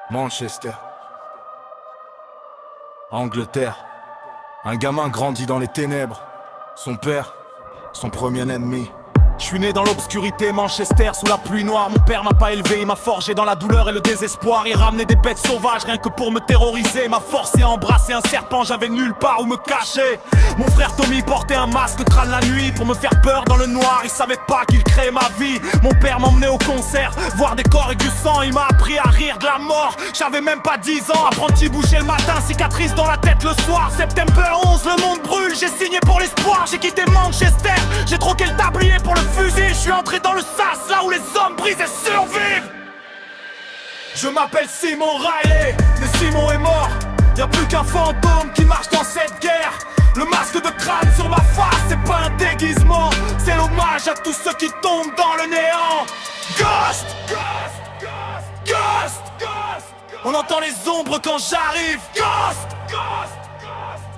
Manchester, Angleterre. Un gamin grandit dans les ténèbres. Son père, son premier ennemi. Je suis né dans l'obscurité, Manchester, sous la pluie noire. Mon père m'a pas élevé, il m'a forgé dans la douleur et le désespoir. Il ramenait des bêtes sauvages rien que pour me terroriser. M'a forcé à embrasser un serpent, j'avais nulle part où me cacher. Mon frère Tommy portait un masque crâne la nuit pour me faire peur dans le noir. Il savait pas qu'il créait ma vie. Mon père m'emmenait au concert, voir des corps et du sang. Il m'a appris à rire de la mort, j'avais même pas 10 ans. Apprenti boucher le matin, cicatrice dans la tête le soir. September 11, le monde brûle, j'ai signé pour l'espoir. J'ai quitté Manchester, j'ai troqué le tablier pour le fusil. Je suis entré dans le sas, là où les hommes brisés survivent. Je m'appelle Simon Riley, mais Simon est mort. Y'a plus qu'un fantôme qui marche dans cette guerre. Le masque de crâne sur ma face, c'est pas un déguisement. C'est l'hommage à tous ceux qui tombent dans le néant. Ghost, Ghost, Ghost, Ghost, Ghost. On entend les ombres quand j'arrive. Ghost, Ghost,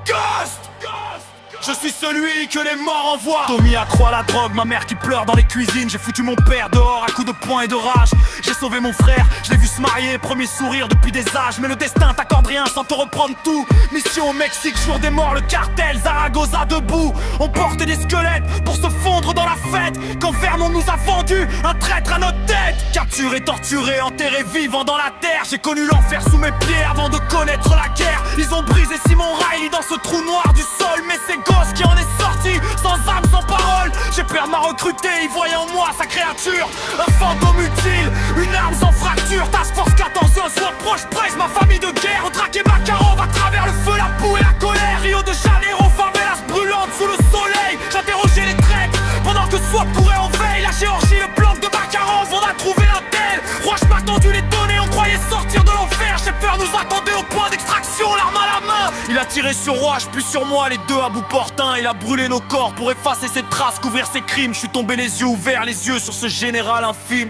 Ghost, Ghost. Je suis celui que les morts envoient. Tommy accroît la drogue, ma mère qui pleure dans les cuisines. J'ai foutu mon père dehors à coups de poing et de rage. J'ai sauvé mon frère, je l'ai vu se marier, premier sourire depuis des âges. Mais le destin t'accorde rien sans te reprendre tout. Mission au Mexique, jour des morts, le cartel, Zaragoza debout. On portait des squelettes pour se fondre dans la fête. Quand Vernon nous a vendu un traître à notre tête. Capturé, torturé, enterré vivant dans la terre. J'ai connu l'enfer sous mes pieds avant de connaître la guerre. Ils ont brisé Simon Riley dans ce trou noir du sol. Mais c'est qui en est sorti, sans âme, sans parole. J'ai peur de m'a recruté, il voyait en moi sa créature. Un fantôme utile, une arme sans fracture. Task Force 14, un soir proche, presse ma famille de guerre. Traqué Makarov à travers le feu, la boue et la colère. Rio de Janeiro, favelas brûlantes sous le soleil. J'interrogeais les traîtres, pendant que soit pourrait en veille. La Géorgie, le plan de Makarov, on a trouvé un tel. Roche m'a tendu les données, on croyait sortir de l'enfer. J'ai peur nous attendait au point d'extraction, l'arme à la main. Il a tiré sur Roche, puis sur moi, les deux à bout portant. Il a brûlé nos corps pour effacer ses traces, couvrir ses crimes. Je suis tombé les yeux ouverts, les yeux sur ce général infime.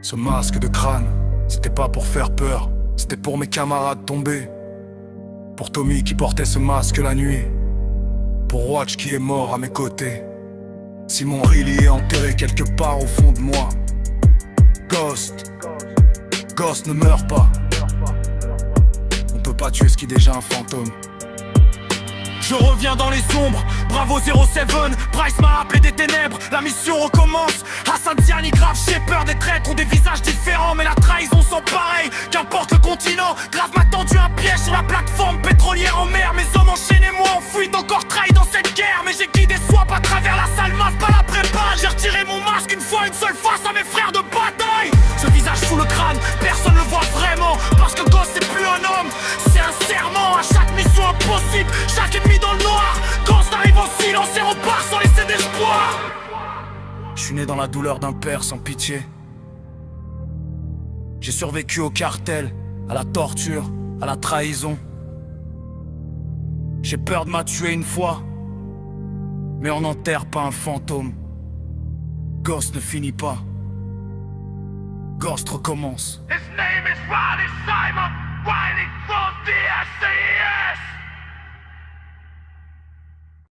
Ce masque de crâne, c'était pas pour faire peur, c'était pour mes camarades tombés. Pour Tommy qui portait ce masque la nuit. Pour Watch qui est mort à mes côtés. Simon Riley est enterré quelque part au fond de moi. Ghost, Ghost ne meurt pas. On peut pas tuer ce qui est déjà un fantôme. Je reviens dans les ombres, bravo 07, Price m'a appelé des ténèbres, la mission recommence. Hassan Diani, grave, j'ai peur des traîtres ont des visages différents, mais la trahison sont pareils, qu'importe le continent. Grave m'a tendu un piège sur la plateforme pétrolière en mer. Mes hommes enchaînés, moi en fuite, encore trahi dans cette guerre. Mais j'ai guidé swap à travers la salle masse, pas la prépa. J'ai retiré mon masque une fois, une seule face à mes frères de bataille. Ce visage sous le crâne, personne le voit vraiment, parce que Ghost c'est plus un homme, c'est un serment. À chaque mission impossible, chaque ennemi dans le noir. Ghost arrive en silence et repart sans laisser d'espoir. Je suis né dans la douleur d'un père sans pitié. J'ai survécu au cartel, à la torture, à la trahison. J'ai peur de m'a tué une fois, mais on n'enterre pas un fantôme. Ghost ne finit pas. Ghost recommence. His name is Riley Simon, Riley from the SAS.